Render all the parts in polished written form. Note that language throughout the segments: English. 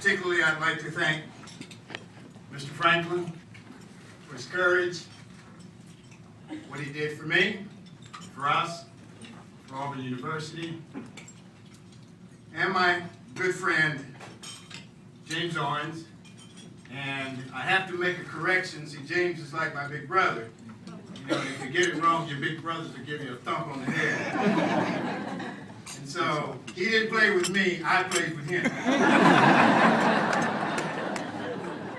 Particularly, I'd like to thank Mr. Franklin for his courage, what he did for me, for us, for Auburn University, and my good friend, James Owens. And I have to make a correction. See, James is like my big brother. You know, if you get it wrong, your big brothers will give you a thump on the head. And so, he didn't play with me, I played with him.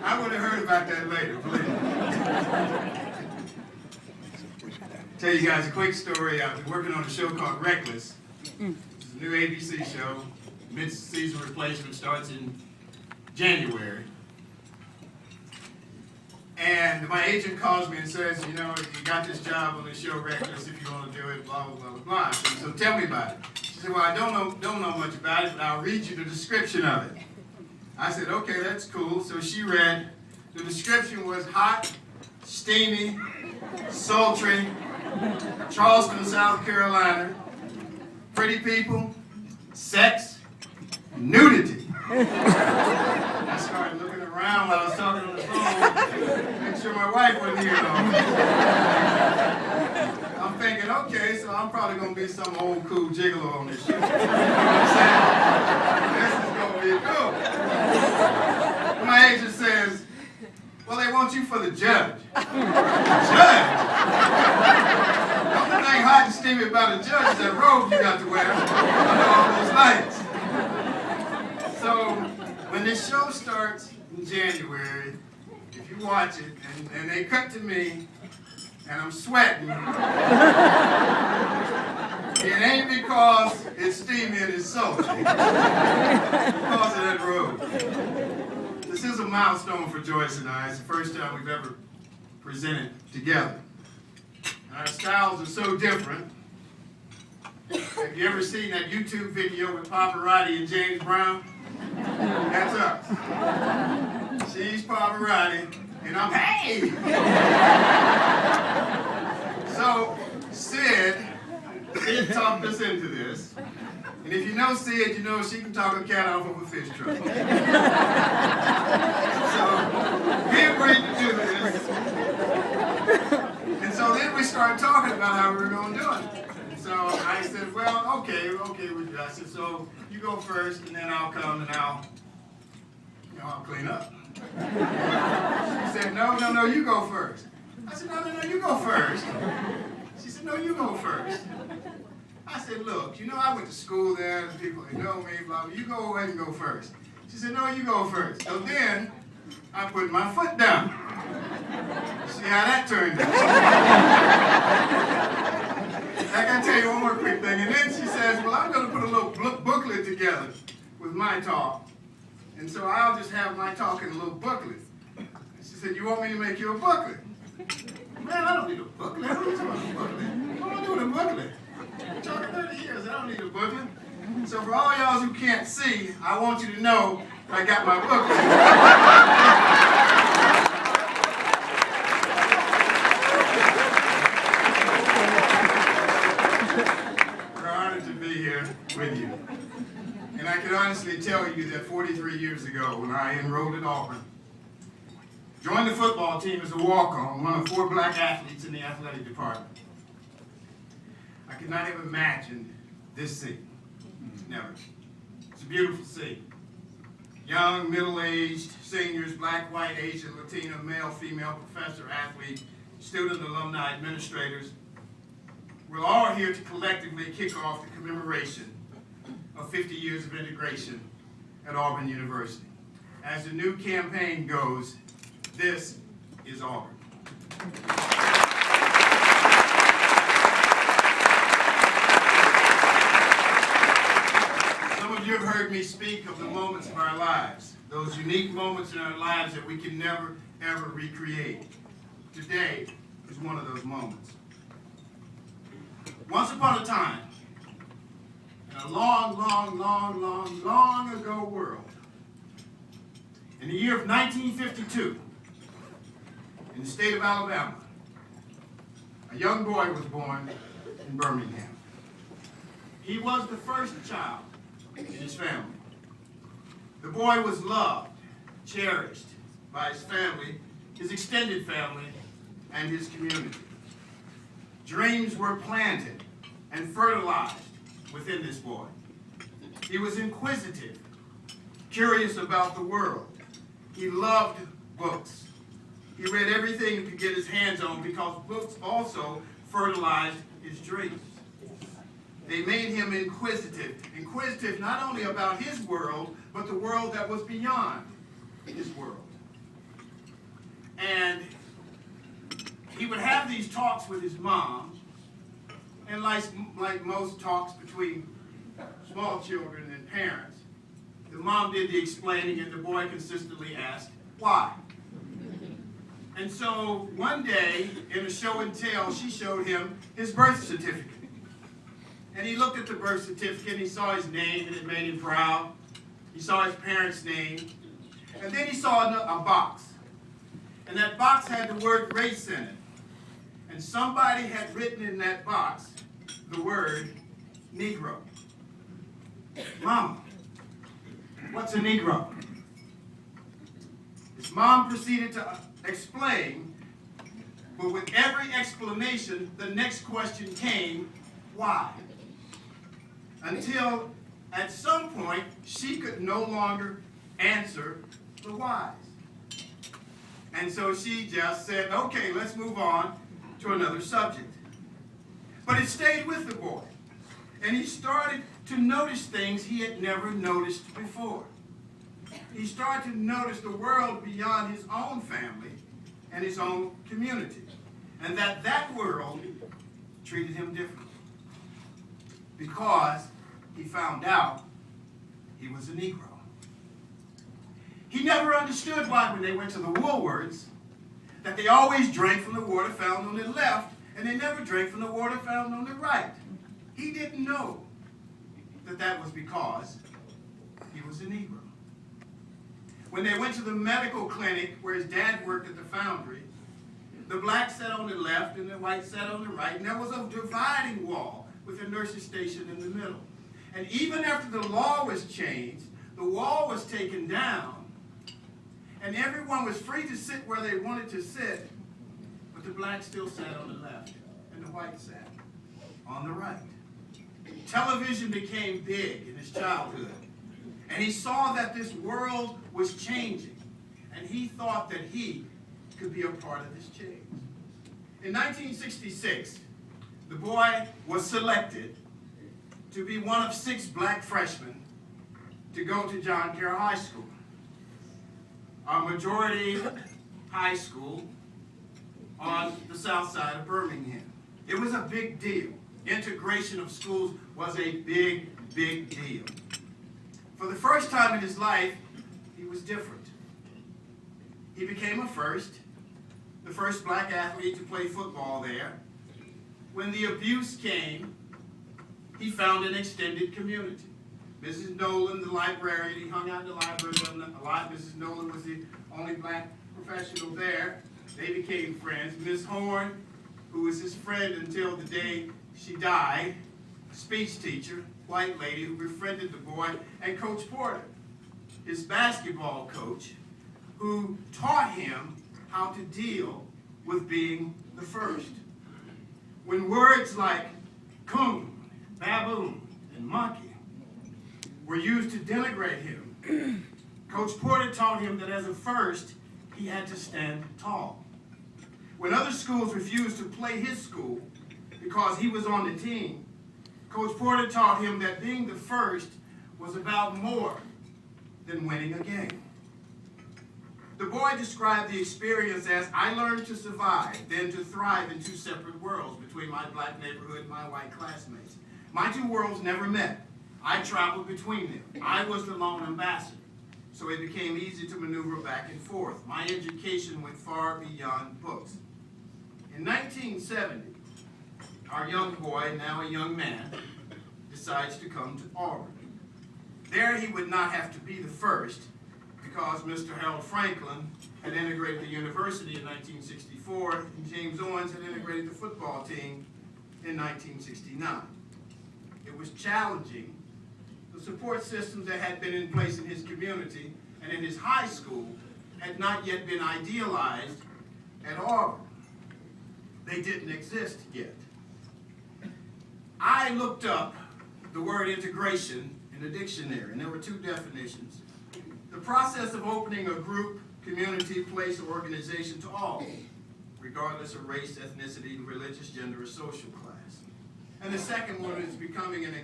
I would have heard about that later, believe me. Tell you guys a quick story. I've been working on a show called Reckless. It's a new ABC show. Mid-season replacement starts in January. And my agent calls me and says, you know, you got this job on the show Reckless, if you want to do it, blah, blah, blah, blah, blah. And so tell me about it. She said, well, I don't know much about it, but I'll read you the description of it. I said, okay, that's cool. So she read, the description was hot, steamy, sultry, Charleston, South Carolina, pretty people, sex, nudity. I started looking around while I was talking on the phone, make sure my wife wasn't here though. I'm thinking, okay, so I'm probably going to be some old cool gigolo on this show. You know what I'm saying? This is going to be cool. My agent says, well, they want you for the judge. Judge? The only thing hot and steamy about a judge is that robe you got to wear under all those lights. So, when this show starts in January, if you watch it, and they cut to me, and I'm sweating, it ain't because it's steamy and it's sultry. It's because of that robe. This is a milestone for Joyce and I. It's the first time we've ever presented together. And our styles are so different. Have you ever seen that YouTube video with Pavarotti and James Brown? That's us. She's Pavarotti, and I'm, hey! So, Sid talked us into this. And if you know Sid, you know she can talk a cat off of a fish truck. So, we agreed to do this. And so then we started talking about how we were going to do it. So I said, well, okay, with you. I said, so you go first, and then I'll come and I'll clean up. She said, no, you go first. I said, no, you go first. She said, no, you go first. I said, look, you know I went to school there, the people that know me, blah, blah, you go ahead and go first. She said, no, you go first. So then I put my foot down. See how that turned out. I gotta tell you one more quick thing. And then she says, well, I'm gonna put a little booklet together with my talk. And so I'll just have my talk in a little booklet. And she said, you want me to make you a booklet? Man, I don't need a booklet. What are you talking about a booklet? What am I doing a booklet? I'm talking 30 years, I don't need a booklet. So for all y'all who can't see, I want you to know I got my booklet. With you. And I can honestly tell you that 43 years ago, when I enrolled at Auburn, joined the football team as a walk-on, one of 4 black athletes in the athletic department, I could not have imagined this scene. Never. It's a beautiful scene. Young, middle-aged, seniors, black, white, Asian, Latino, male, female, professor, athlete, student, alumni, administrators. We're all here to collectively kick off the commemoration of 50 years of integration at Auburn University. As the new campaign goes, this is Auburn. Some of you have heard me speak of the moments of our lives, those unique moments in our lives that we can never, ever recreate. Today is one of those moments. Once upon a time, in a long, long, long, long, long ago world, in the year of 1952, in the state of Alabama, a young boy was born in Birmingham. He was the first child in his family. The boy was loved, cherished by his family, his extended family, and his community. Dreams were planted and fertilized within this boy. He was inquisitive, curious about the world. He loved books. He read everything he could get his hands on because books also fertilized his dreams. They made him inquisitive. Inquisitive not only about his world, but the world that was beyond his world. And he would have these talks with his mom, and like most talks between small children and parents, the mom did the explaining and the boy consistently asked, why? And so one day, in a show and tell, she showed him his birth certificate. And he looked at the birth certificate, and he saw his name, and it made him proud. He saw his parents' name. And then he saw a box. And that box had the word race in it. And somebody had written in that box the word Negro. Mama, what's a Negro? His mom proceeded to explain, but with every explanation, the next question came, why? Until at some point, she could no longer answer the whys. And so she just said, okay, let's move on to another subject. But it stayed with the boy. And he started to notice things he had never noticed before. He started to notice the world beyond his own family and his own community. And that world treated him differently. Because he found out he was a Negro. He never understood why when they went to the Woolworths that they always drank from the water found on the left and they never drank from the water found on the right. He didn't know that was because he was a Negro. When they went to the medical clinic where his dad worked at the foundry, the black sat on the left and the white sat on the right, and there was a dividing wall with a nurse's station in the middle. And even after the law was changed, the wall was taken down, and everyone was free to sit where they wanted to sit, but the black still sat on the left, and the white sat on the right. Television became big in his childhood, and he saw that this world was changing, and he thought that he could be a part of this change. In 1966, the boy was selected to be one of 6 black freshmen to go to John Carroll High School, a majority high school on the south side of Birmingham. It was a big deal. Integration of schools was a big, big deal. For the first time in his life, he was different. He became the first black athlete to play football there. When the abuse came, he found an extended community. Mrs. Nolan, the librarian, he hung out in the library a lot. Mrs. Nolan was the only black professional there. They became friends. Ms. Horn, who was his friend until the day she died, speech teacher, white lady who befriended the boy, and Coach Porter, his basketball coach, who taught him how to deal with being the first. When words like coon, baboon, and monkey were used to denigrate him, Coach Porter taught him that as a first, he had to stand tall. When other schools refused to play his school because he was on the team, Coach Porter taught him that being the first was about more than winning a game. The boy described the experience as, I learned to survive, then to thrive in 2 separate worlds between my black neighborhood and my white classmates. My 2 worlds never met. I traveled between them. I was the lone ambassador, so it became easy to maneuver back and forth. My education went far beyond books. In 1970, our young boy, now a young man, decides to come to Auburn. There he would not have to be the first because Mr. Harold Franklin had integrated the university in 1964 and James Owens had integrated the football team in 1969. It was challenging the the support systems that had been in place in his community and in his high school had not yet been idealized at Auburn. They didn't exist yet. I looked up the word integration in the dictionary, and there were two definitions. The process of opening a group, community, place, or organization to all, regardless of race, ethnicity, religious, gender, or social class. And the second one is becoming an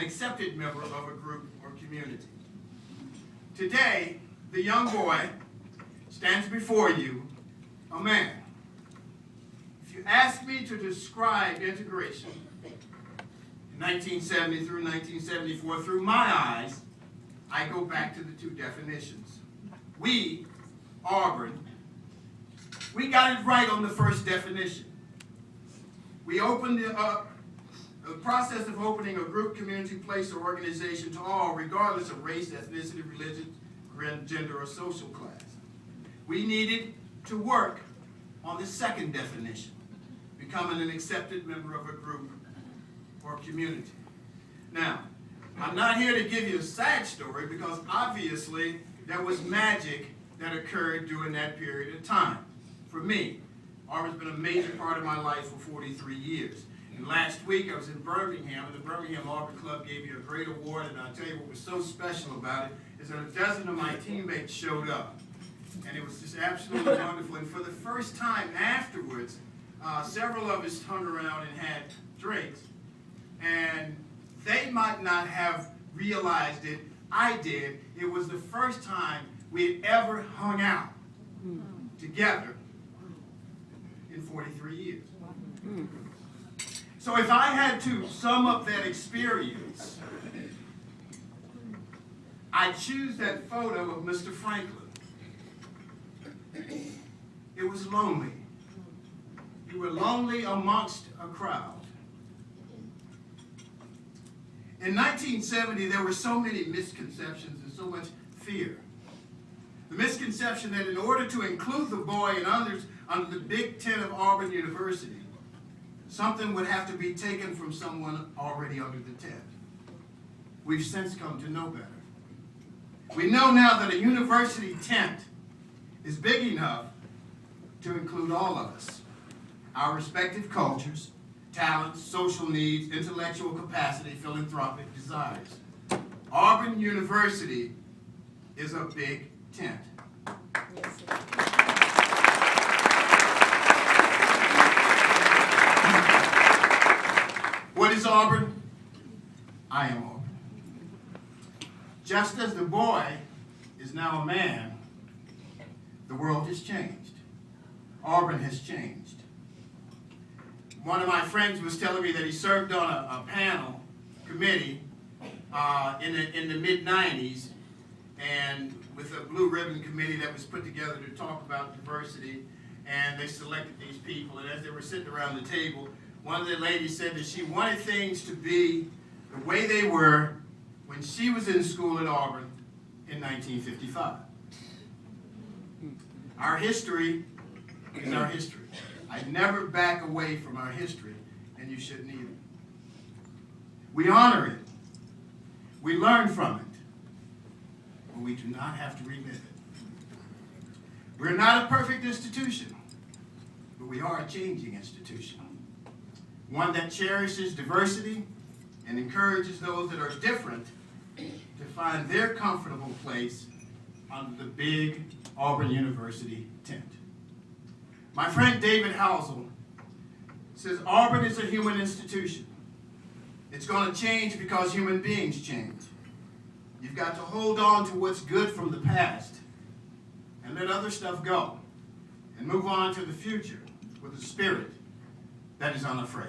accepted member of a group or community. Today, the young boy stands before you, a man. If you ask me to describe integration in 1970 through 1974 through my eyes, I go back to the two definitions. We, Auburn, we got it right on the first definition. We opened the process of opening a group, community, place, or organization to all, regardless of race, ethnicity, religion, gender, or social class. We needed to work on the second definition, becoming an accepted member of a group or community. Now, I'm not here to give you a sad story because obviously there was magic that occurred during that period of time. For me, Auburn's been a major part of my life for 43 years. And last week I was in Birmingham, and the Birmingham Auburn Club gave me a great award, and I'll tell you what was so special about it is that a dozen of my teammates showed up. And it was just absolutely wonderful. And for the first time afterwards, several of us hung around and had drinks. And they might not have realized it. I did. It was the first time we had ever hung out together in 43 years. So if I had to sum up that experience, I choose that photo of Mr. Franklin. It was lonely. You were lonely amongst a crowd. In 1970, there were so many misconceptions and so much fear. The misconception that in order to include the boy and others under the big tent of Auburn University, something would have to be taken from someone already under the tent. We've since come to know better. We know now that a university tent is big enough to include all of us, our respective cultures, talents, social needs, intellectual capacity, philanthropic desires. Auburn University is a big tent. What is Auburn? I am Auburn. Just as the boy is now a man, the world has changed. Auburn has changed. One of my friends was telling me that he served on a panel committee in the mid-90s, and with a blue ribbon committee that was put together to talk about diversity, and they selected these people, and as they were sitting around the table, one of the ladies said that she wanted things to be the way they were when she was in school at Auburn in 1955. Our history is our history. I never back away from our history, and you shouldn't either. We honor it. We learn from it, but we do not have to relive it. We're not a perfect institution, but we are a changing institution. One that cherishes diversity and encourages those that are different to find their comfortable place under the big Auburn University tent. My friend David Housel says Auburn is a human institution. It's going to change because human beings change. You've got to hold on to what's good from the past and let other stuff go and move on to the future with a spirit that is unafraid.